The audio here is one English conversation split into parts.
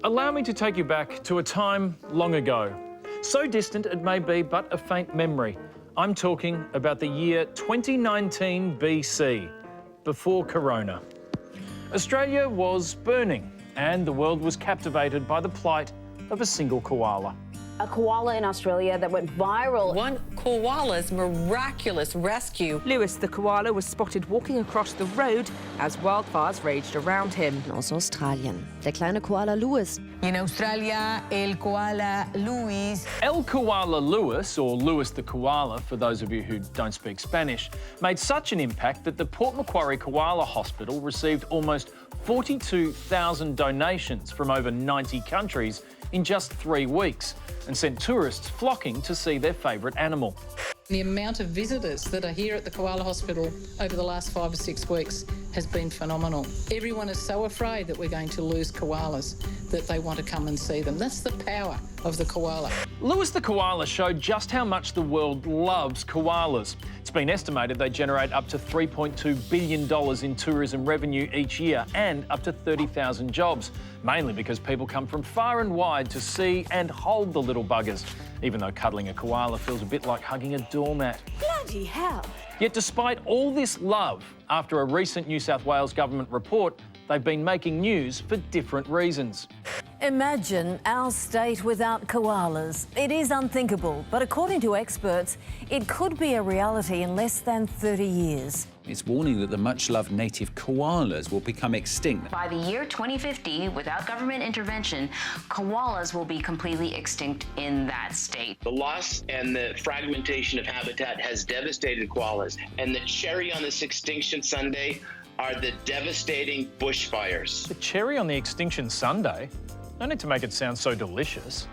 Allow me to take you back to a time long ago. So distant it may be but a faint memory. I'm talking about the year 2019 BC, before Corona. Australia was burning and the world was captivated by the plight of a single koala. A koala in Australia that went viral. One koala's miraculous rescue. Lewis the koala was spotted walking across the road as wildfires raged around him. Aus Australien. Der kleine Koala Louis. In Australia, el koala Louis. El Koala Louis, or Louis the Koala for those of you who don't speak Spanish, made such an impact that the Port Macquarie Koala Hospital received almost 42,000 donations from over 90 countries in just 3 weeks and sent tourists flocking to see their favourite animal. The amount of visitors that are here at the Koala Hospital over the last 5 or 6 weeks has been phenomenal. Everyone is so afraid that we're going to lose koalas that they want to come and see them. That's the power of the koala. Louis the Koala showed just how much the world loves koalas. It's been estimated they generate up to $3.2 billion in tourism revenue each year and up to 30,000 jobs, mainly because people come from far and wide to see and hold the little buggers, even though cuddling a koala feels a bit like hugging a doormat. Bloody hell. Yet despite all this love, after a recent New South Wales government report, they've been making news for different reasons. Imagine our state without koalas. It is unthinkable, but according to experts, it could be a reality in less than 30 years. It's warning that the much-loved native koalas will become extinct. By the year 2050, without government intervention, koalas will be completely extinct in that state. The loss and the fragmentation of habitat has devastated koalas, and the cherry on this extinction sundae are the devastating bushfires. The cherry on the extinction sundae? No need to make it sound so delicious.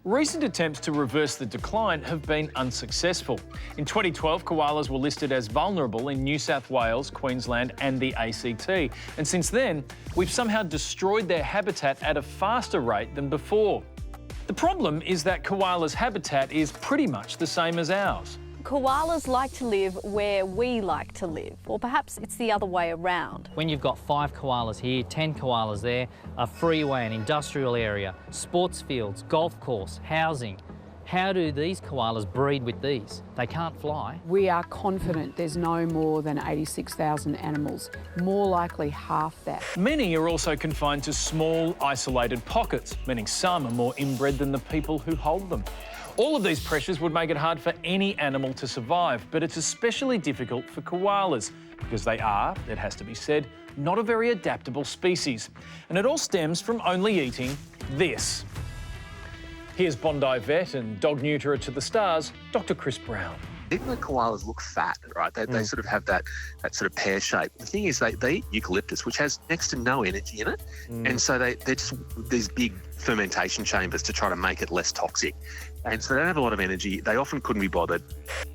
Recent attempts to reverse the decline have been unsuccessful. In 2012, koalas were listed as vulnerable in New South Wales, Queensland and the ACT. And since then, we've somehow destroyed their habitat at a faster rate than before. The problem is that koalas' habitat is pretty much the same as ours. Koalas like to live where we like to live, or perhaps it's the other way around. When you've got 5 koalas here, 10 koalas there, a freeway, an industrial area, sports fields, golf course, housing, how do these koalas breed with these? They can't fly. We are confident there's no more than 86,000 animals, more likely half that. Many are also confined to small, isolated pockets, meaning some are more inbred than the people who hold them. All of these pressures would make it hard for any animal to survive, but it's especially difficult for koalas because they are, it has to be said, not a very adaptable species. And it all stems from only eating this. Here's Bondi vet and dog neuterer to the stars, Dr. Chris Brown. Even the koalas look fat, right? They sort of have that sort of pear shape. The thing is, they eat eucalyptus, which has next to no energy in it. And so they're just these big fermentation chambers to try to make it less toxic. And so they don't have a lot of energy. They often couldn't be bothered.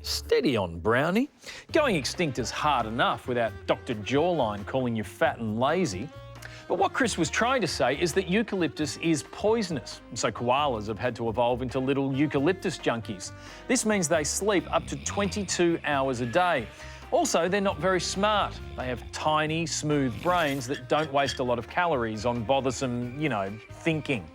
Steady on, Brownie. Going extinct is hard enough without Dr. Jawline calling you fat and lazy. But what Chris was trying to say is that eucalyptus is poisonous, and so koalas have had to evolve into little eucalyptus junkies. This means they sleep up to 22 hours a day. Also, they're not very smart. They have tiny, smooth brains that don't waste a lot of calories on bothersome, thinking.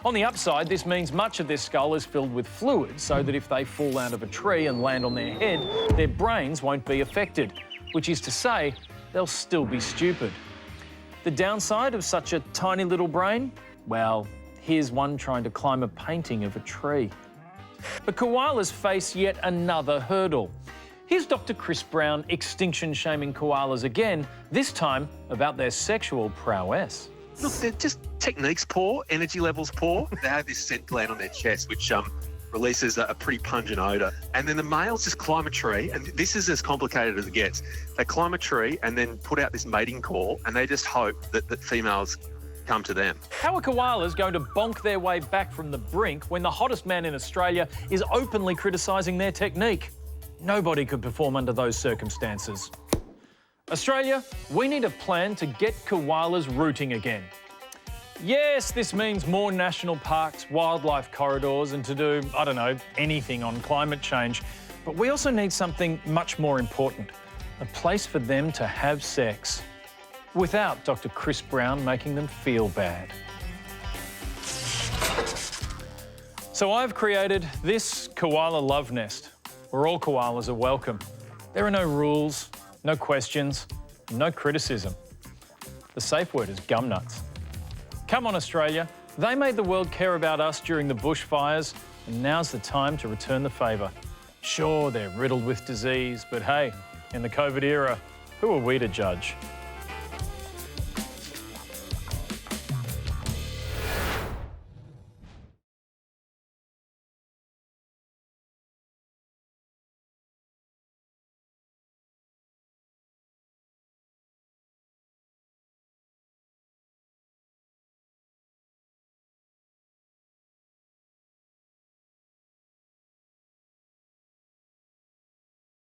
On the upside, this means much of their skull is filled with fluid so that if they fall out of a tree and land on their head, their brains won't be affected, which is to say, they'll still be stupid. The downside of such a tiny little brain? Well, here's one trying to climb a painting of a tree. But koalas face yet another hurdle. Here's Dr. Chris Brown extinction-shaming koalas again, this time about their sexual prowess. Look, they're just techniques poor, energy levels poor. They have this scent gland on their chest, which releases a pretty pungent odour. And then the males just climb a tree, and this is as complicated as it gets. They climb a tree and then put out this mating call, and they just hope that females come to them. How are koalas going to bonk their way back from the brink when the hottest man in Australia is openly criticising their technique? Nobody could perform under those circumstances. Australia, we need a plan to get koalas rooting again. Yes, this means more national parks, wildlife corridors, and to do, anything on climate change. But we also need something much more important, a place for them to have sex, without Dr. Chris Brown making them feel bad. So I've created this koala love nest where all koalas are welcome. There are no rules, no questions, no criticism. The safe word is gumnuts. Come on, Australia. They made the world care about us during the bushfires, and now's the time to return the favour. Sure, they're riddled with disease, but hey, in the COVID era, who are we to judge?